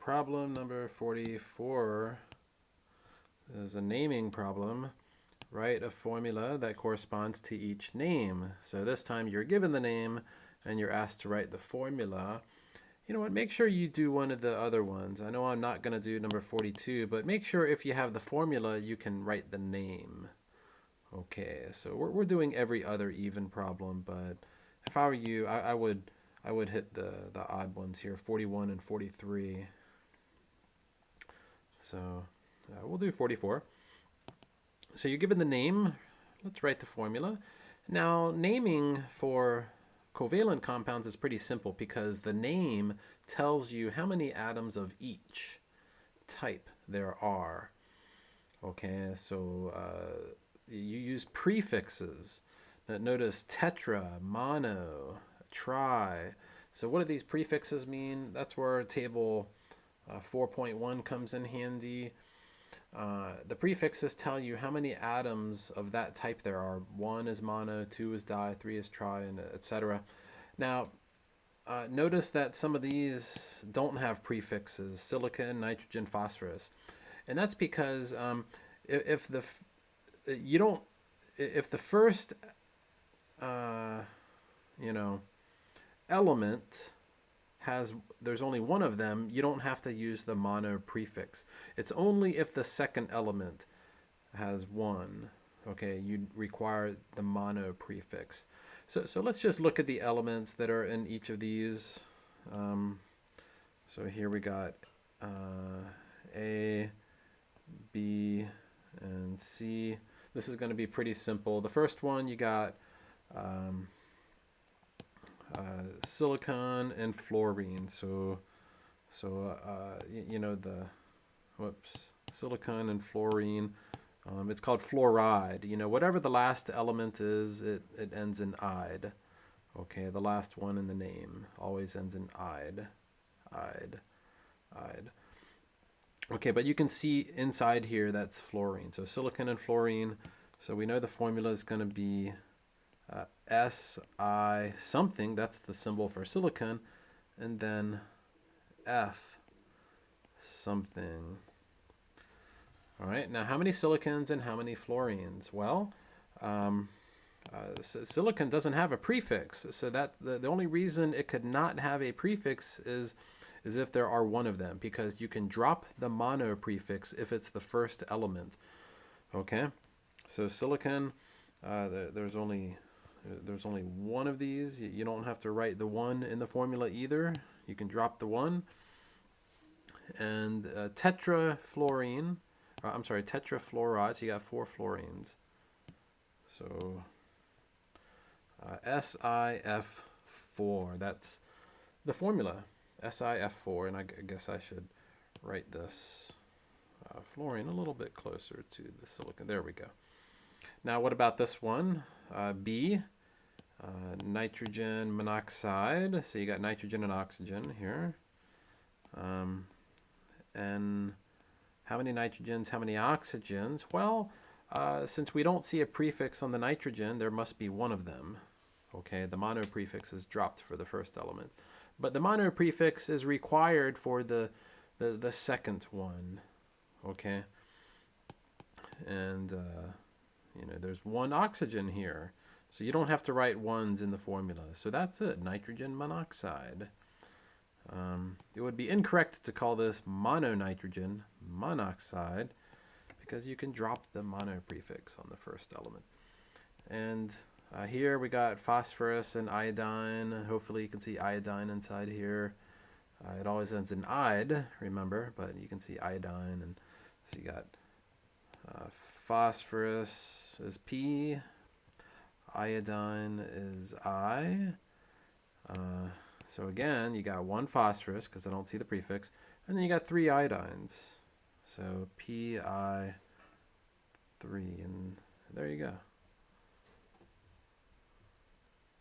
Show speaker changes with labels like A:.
A: problem number 44 is a naming problem. Write a formula that corresponds to each name. So this time you're given the name and you're asked to write the formula. You know what, make sure you do one of the other ones. I know I'm not going to do number 42, but make sure if you have the formula, you can write the name. Okay, so we're doing every other even problem, but if I were you, I would hit the odd ones here, 41 and 43. So we'll do 44. So you're given the name. Let's write the formula. Now, naming for covalent compounds is pretty simple because the name tells you how many atoms of each type there are. Okay, so you use prefixes. Now, notice tetra, mono, tri. So what do these prefixes mean? That's where table 4.1 comes in handy. The prefixes tell you how many atoms of that type there are. 1 is mono, 2 is di, 3 is tri, and etc. Now, notice that some of these don't have prefixes: silicon, nitrogen, phosphorus, and that's because if the first element there's only one of them, you don't have to use the mono prefix. It's only if the second element has one, okay, you require the mono prefix. So let's just look at the elements that are in each of these. So here we got A, B, and C. This is going to be pretty simple. The first one, you got silicon and fluorine. So silicon and fluorine. It's called fluoride. Whatever the last element is, it ends in "ide." Okay, the last one in the name always ends in "ide." Okay, but you can see inside here that's fluorine. So silicon and fluorine. So we know the formula is going to be Si something, that's the symbol for silicon, and then F something. All right, now how many silicons and how many fluorines? Well, silicon doesn't have a prefix, so that the only reason it could not have a prefix is if there are one of them, because you can drop the mono prefix if it's the first element. Okay, so silicon, there's only one of these. You don't have to write the one in the formula either. You can drop the one. And tetrafluoride, so you got 4 fluorines. So SiF4, that's the formula, SiF4, and I guess I should write this fluorine a little bit closer to the silicon. There we go. Now what about this one? B, nitrogen monoxide. So you got nitrogen and oxygen here. And how many nitrogens, how many oxygens? Well, since we don't see a prefix on the nitrogen, there must be one of them. Okay, the mono prefix is dropped for the first element. But the mono prefix is required for the second one. Okay. And, there's 1 oxygen here. So you don't have to write ones in the formula. So that's it, nitrogen monoxide. It would be incorrect to call this mononitrogen monoxide because you can drop the mono prefix on the first element. And here we got phosphorus and iodine. Hopefully you can see iodine inside here. It always ends in "ide", remember, but you can see iodine. And so you got phosphorus is P, iodine is I. So again, you got 1 phosphorus because I don't see the prefix, and then you got 3 iodines. So Pi3, and there you go.